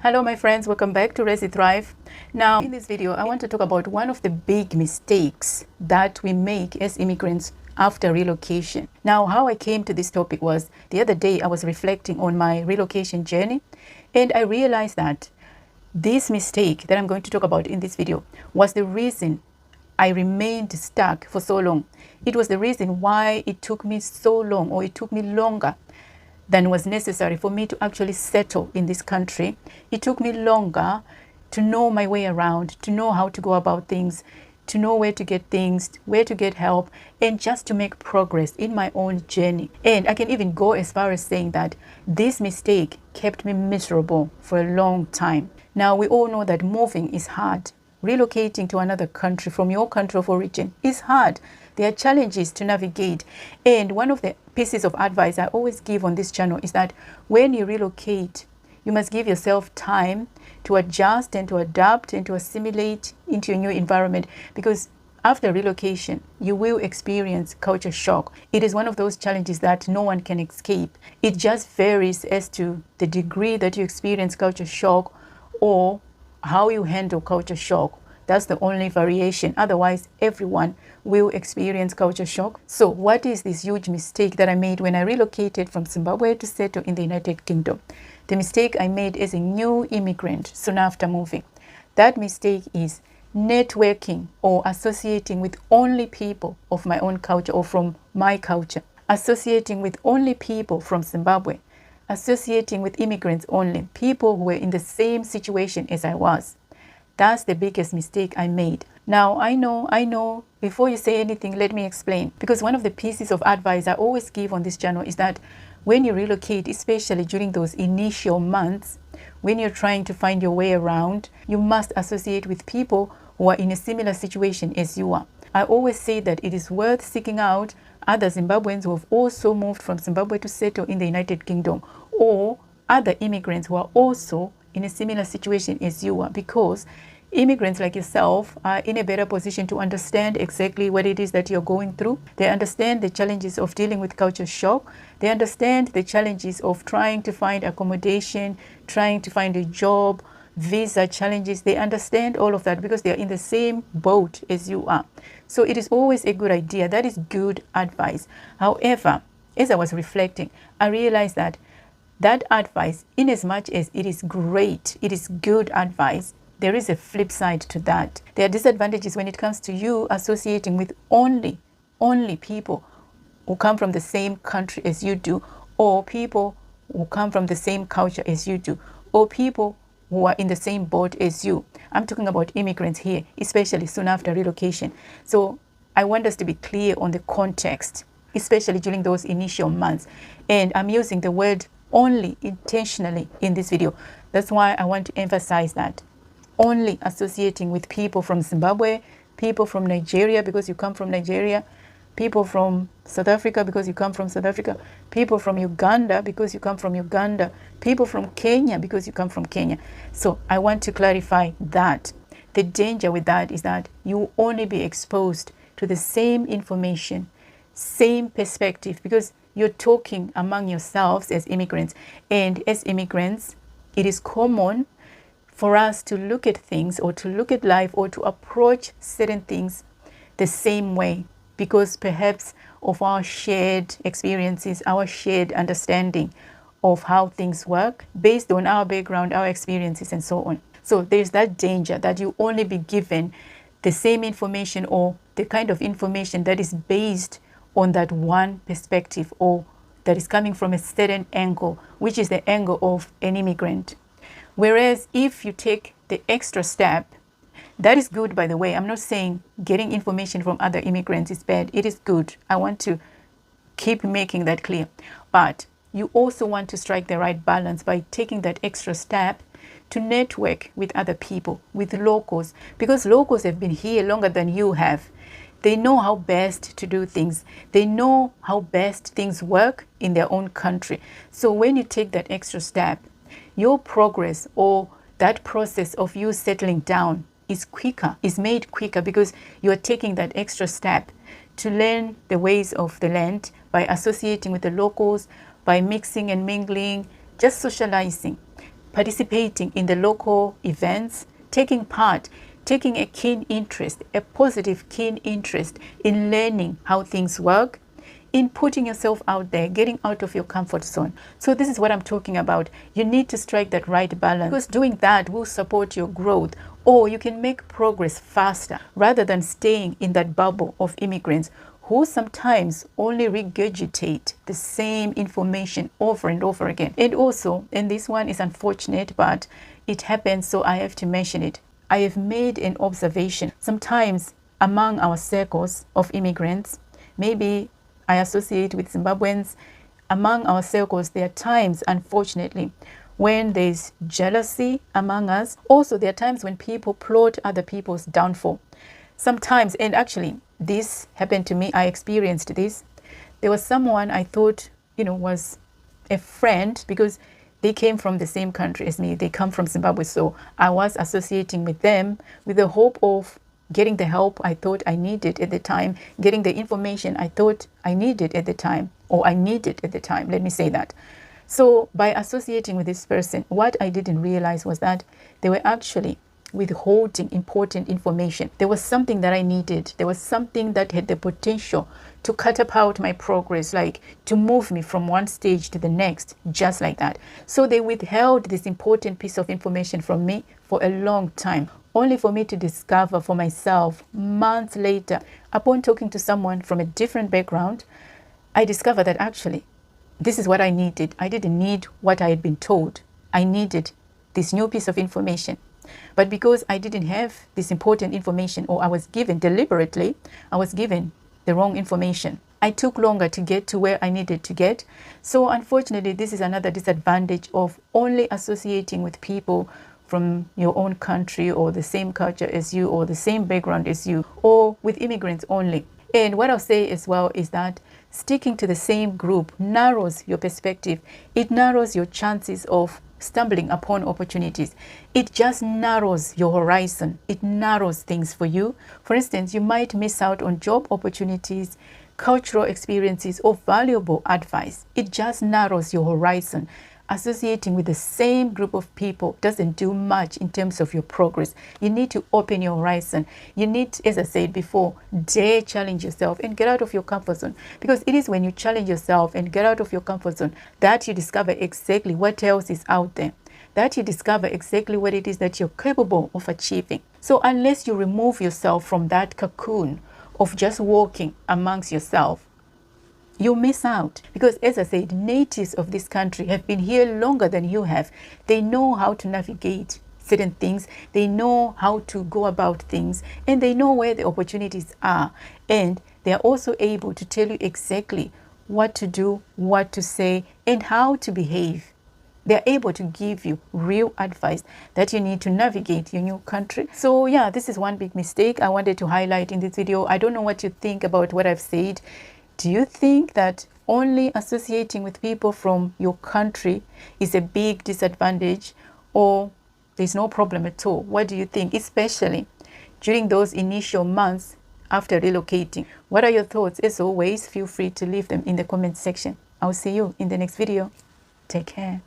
Hello my friends, welcome back to Resi Thrive. Now in this video I want to talk about one of the big mistakes that we make as immigrants after relocation. Now how I came to this topic was the other day I was reflecting on my relocation journey, and I realized that this mistake that I'm going to talk about in this video was the reason I remained stuck for so long. It was the reason why it took me so long, or it took me longer than was necessary for me to actually settle in this country. It took me longer to know my way around, to know how to go about things, to know where to get things, where to get help, and just to make progress in my own journey. And I can even go as far as saying that this mistake kept me miserable for a long time. Now, we all know that moving is hard. Relocating to another country from your country of origin is hard. There are challenges to navigate. And one of the pieces of advice I always give on this channel is that when you relocate, you must give yourself time to adjust and to adapt and to assimilate into a new environment, because after relocation, you will experience culture shock. It is one of those challenges that no one can escape. It just varies as to the degree that you experience culture shock or how you handle culture shock. That's the only variation. Otherwise, everyone will experience culture shock. So what is this huge mistake that I made when I relocated from Zimbabwe to settle in the United Kingdom? The mistake I made as a new immigrant soon after moving. That mistake is networking or associating with only people of my own culture or from my culture. Associating with only people from Zimbabwe. Associating with immigrants only, people who were in the same situation as I was. That's the biggest mistake I made. Now, I know, before you say anything, let me explain. Because one of the pieces of advice I always give on this channel is that when you relocate, especially during those initial months, when you're trying to find your way around, you must associate with people who are in a similar situation as you are. I always say that it is worth seeking out other Zimbabweans who have also moved from Zimbabwe to settle in the United Kingdom, or other immigrants who are also in a similar situation as you are, because immigrants like yourself are in a better position to understand exactly what it is that you're going through. They understand the challenges of dealing with culture shock. They understand the challenges of trying to find accommodation, trying to find a job, visa challenges. They understand all of that because they are in the same boat as you are. So it is always a good idea. That is good advice. However, as I was reflecting, I realized that advice, in as much as it is great, it is good advice, there is a flip side to that. There are disadvantages when it comes to you associating with only people who come from the same country as you do, or people who come from the same culture as you do, or people who are in the same boat as you. I'm talking about immigrants here, especially soon after relocation. So I want us to be clear on the context, especially during those initial months. And I'm using the word only intentionally in this video. That's why I want to emphasize that. Only associating with people from Zimbabwe, people from Nigeria because you come from Nigeria, people from South Africa because you come from South Africa, people from Uganda because you come from Uganda, people from Kenya because you come from Kenya. So I want to clarify that. The danger with that is that you will only be exposed to the same information, same perspective, because you're talking among yourselves as immigrants. And as immigrants, it is common for us to look at things or to look at life or to approach certain things the same way, because perhaps of our shared experiences, our shared understanding of how things work based on our background, our experiences, and so on. So there's that danger that you only be given the same information or the kind of information that is based on that one perspective or that is coming from a certain angle, which is the angle of an immigrant. Whereas if you take the extra step, that is good, by the way. I'm not saying getting information from other immigrants is bad. It is good. I want to keep making that clear. But you also want to strike the right balance by taking that extra step to network with other people, with locals, because locals have been here longer than you have. They know how best to do things. They know how best things work in their own country. So when you take that extra step, your progress or that process of you settling down is made quicker because you are taking that extra step to learn the ways of the land by associating with the locals, by mixing and mingling, just socializing. participating in the local events, taking part, taking a keen interest, a positive keen interest in learning how things work, in putting yourself out there, getting out of your comfort zone. So this is what I'm talking about. You need to strike that right balance, because doing that will support your growth, or you can make progress faster rather than staying in that bubble of immigrants who sometimes only regurgitate the same information over and over again. And also, and this one is unfortunate, but it happens, so I have to mention it. I have made an observation. Sometimes among our circles of immigrants, maybe I associate with Zimbabweans, among our circles, there are times, unfortunately, when there's jealousy among us. Also, there are times when people plot other people's downfall. Sometimes, and actually, this happened to me, I experienced this. There was someone I thought, was a friend, because they came from the same country as me. They come from Zimbabwe, so I was associating with them with the hope of getting the help I thought I needed at the time, getting the information I thought I needed at the time, or I needed at the time, let me say that. So by associating with this person, what I didn't realize was that they were actually withholding important information. There was something that I needed. There was something that had the potential to catapult my progress, like to move me from one stage to the next, just like that. So they withheld this important piece of information from me for a long time, only for me to discover for myself months later, upon talking to someone from a different background, I discovered that actually this is what I needed. I didn't need what I had been told. I needed this new piece of information. But because I didn't have this important information, or I was given deliberately, I was given the wrong information. I took longer to get to where I needed to get. So unfortunately, this is another disadvantage of only associating with people from your own country, or the same culture as you, or the same background as you, or with immigrants only. And what I'll say as well is that sticking to the same group narrows your perspective. It narrows your chances of stumbling upon opportunities. It just narrows your horizon. It narrows things for you. For instance, you might miss out on job opportunities, cultural experiences, or valuable advice. It just narrows your horizon. Associating with the same group of people doesn't do much in terms of your progress. You need to open your horizon. You need, as I said before, dare challenge yourself and get out of your comfort zone. Because it is when you challenge yourself and get out of your comfort zone that you discover exactly what else is out there, that you discover exactly what it is that you're capable of achieving. So unless you remove yourself from that cocoon of just walking amongst yourself, you miss out. Because as I said, natives of this country have been here longer than you have. They know how to navigate certain things. They know how to go about things, and they know where the opportunities are. And they are also able to tell you exactly what to do, what to say, and how to behave. They're able to give you real advice that you need to navigate your new country. So yeah, this is one big mistake I wanted to highlight in this video. I don't know what you think about what I've said. Do you think that only associating with people from your country is a big disadvantage, or there's no problem at all? What do you think, especially during those initial months after relocating? What are your thoughts? As always, feel free to leave them in the comment section. I'll see you in the next video. Take care.